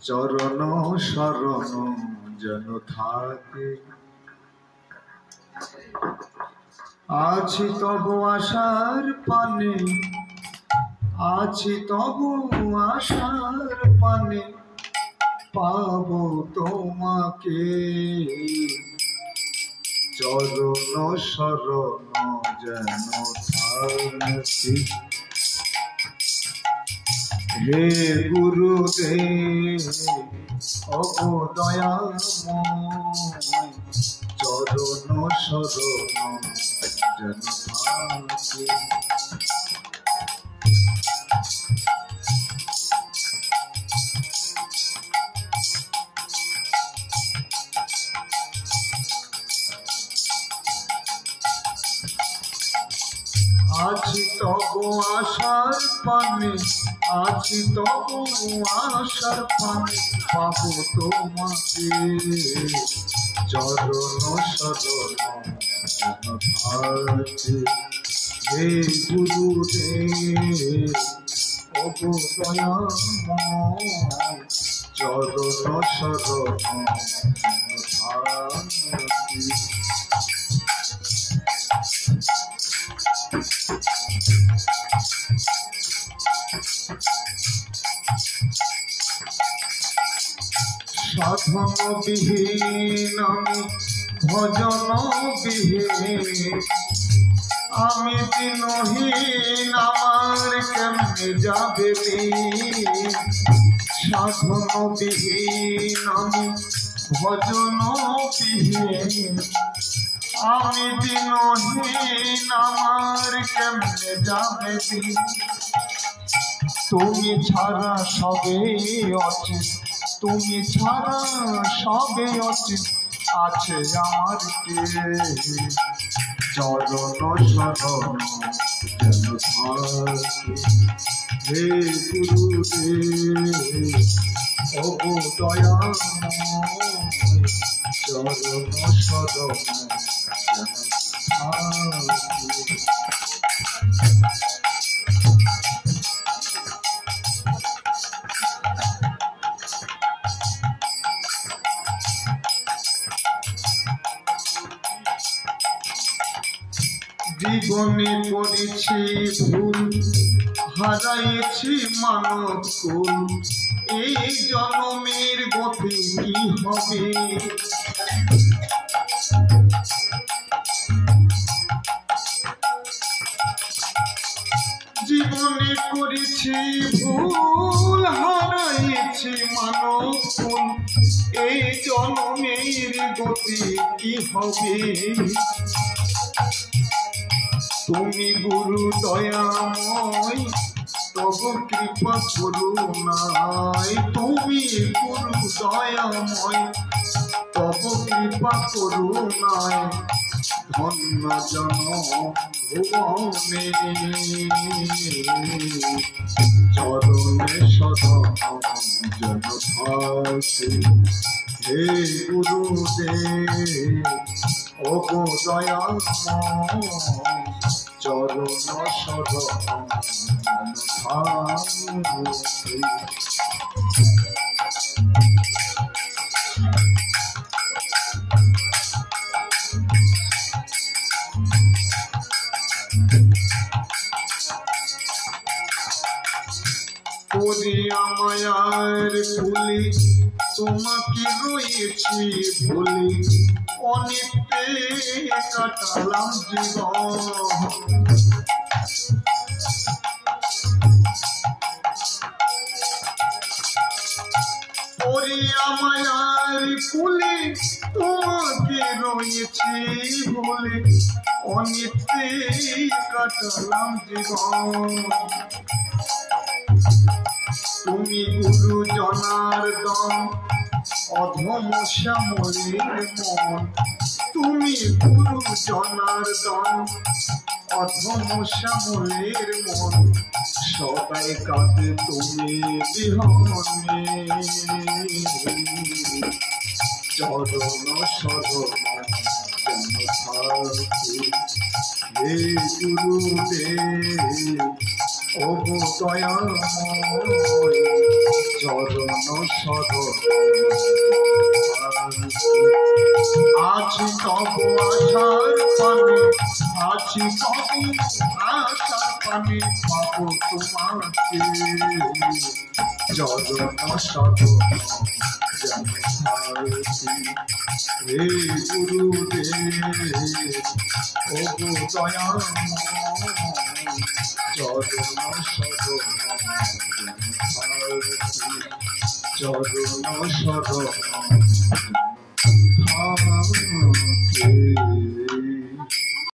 চরণ শরণ যেন থাকে। আছি তব আশার পানে, আছি তব আশার পানে, পাব তোমাকে। চরণ শরণ যেন থাকি। হে গুরুদেব অবদয়াময়, চরণ শরণ যেন থাকি। আছি তব আশার পানে, আছি তব আশার পানে, পাব তোমাকে। চরণ শরণ যেন থাকি। হে গুরুদেব অবদয়াময়, চরণ শরণ যেন থাকি। সাধন বিহীন আমি, ভজন বিহীন আমি, দিনহীন আমার কেমনে যাবে দিন। সাধন বিহীন আমি, ভজন বিহীন আমি, দিনহীন আমার কেমনে যাবে দিন। তুমি ছাড়া সবে অচিত, তুমি ছাড়া সবে অচিত, আছে আমার কে। চরণ শরণ যেন থাকি। হে গুরুদেব অবদয়াময়, চরণ শরণ যেন থাকি। জীবনে করেছি ভুল, হারাইছি মানব কুল, এই জনমের গতি কি হবে। জীবনে করেছি ভুল, হারাইছি মানব কুল, এই জনমের গতি কি হবে। তুমি গুরু দয়াময়, তব কৃপা করুণায়। তুমি গুরু দয়াময়, তব কৃপা করুণায়, ধন্য জন ভুবনে। চরণে শরণ যেন থাকি। হে গুরুদেব অবদয়াময়, চরণ শরণ থাকি। করিয়া মায়ার ফুলি, তোমাকে রয়েছি ভুলি, অনিত্যে কাটালাম জীবন। করিয়া মায়ার ফুলি, তোমাকে রয়েছি ভুলি, অনিত্যে কাটালাম জীবন। তুমি গুরু জনার্দন অধম শ্যামলের মন, তুমি গুরু জনার্দন অধম শ্যামলের মন, সবাই কাঁদে তুমি বিহনে। চরণ শরণ যেন থাকি। হে গুরুদেব অবদয়াময়, চরণ শরণ আছি তব আশার পানে, আছি তব আশার পানে, পাবো তোমাকে চরণ শরণ হে গুরুদেব ও গো দয়াময় চরণ শরণ চরণ শরণ